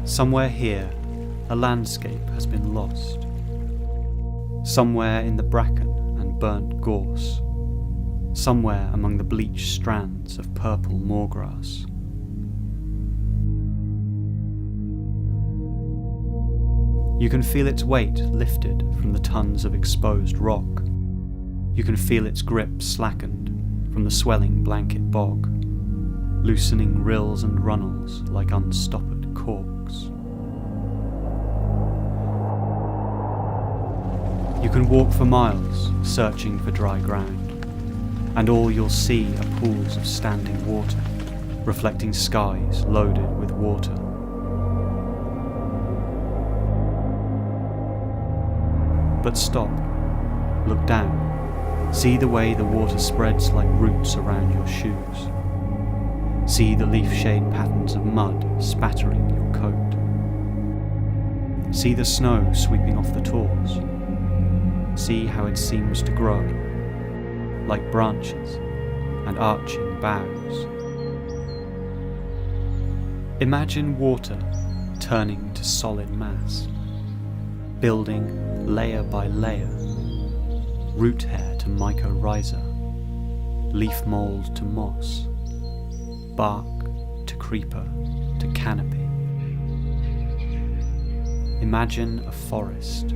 Somewhere here, a landscape has been lost. Somewhere in the bracken and burnt gorse. Somewhere among the bleached strands of purple moorgrass. You can feel its weight lifted from the tons of exposed rock. You can feel its grip slackened from the swelling blanket bog, loosening rills and runnels like unstoppered corks. You can walk for miles, searching for dry ground, and all you'll see are pools of standing water, reflecting skies loaded with water. But stop, look down, see the way the water spreads like roots around your shoes. See the leaf shade patterns of mud spattering your coat. See the snow sweeping off the tors. See how it seems to grow, like branches and arching boughs. Imagine water turning to solid mass, building layer by layer, root hair to mycorrhiza, leaf mould to moss, bark to creeper to canopy. Imagine a forest.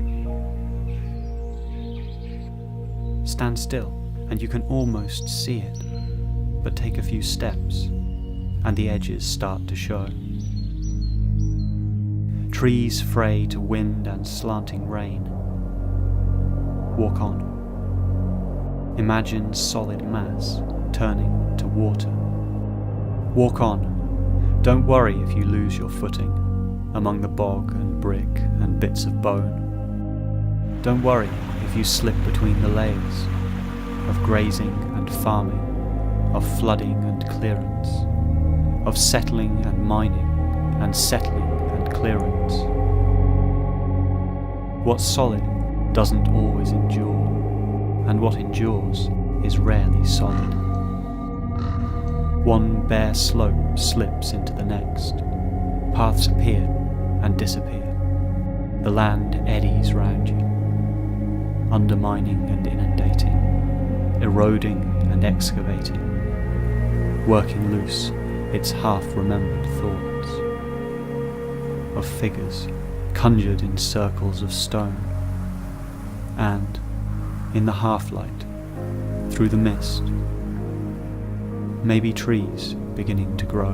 Stand still and you can almost see it, but take a few steps and the edges start to show. Trees fray to wind and slanting rain. Walk on. Imagine solid mass turning to water. Walk on. Don't worry if you lose your footing among the bog and brick and bits of bone. Don't worry if you slip between the layers of grazing and farming, of flooding and clearance, of settling and mining and settling and clearance. What's solid doesn't always endure, and what endures is rarely solid. One bare slope slips into the next. Paths appear and disappear. The land eddies round you, undermining and inundating, eroding and excavating, working loose its half-remembered thoughts of figures conjured in circles of stone, and, in the half-light, through the mist, maybe trees beginning to grow.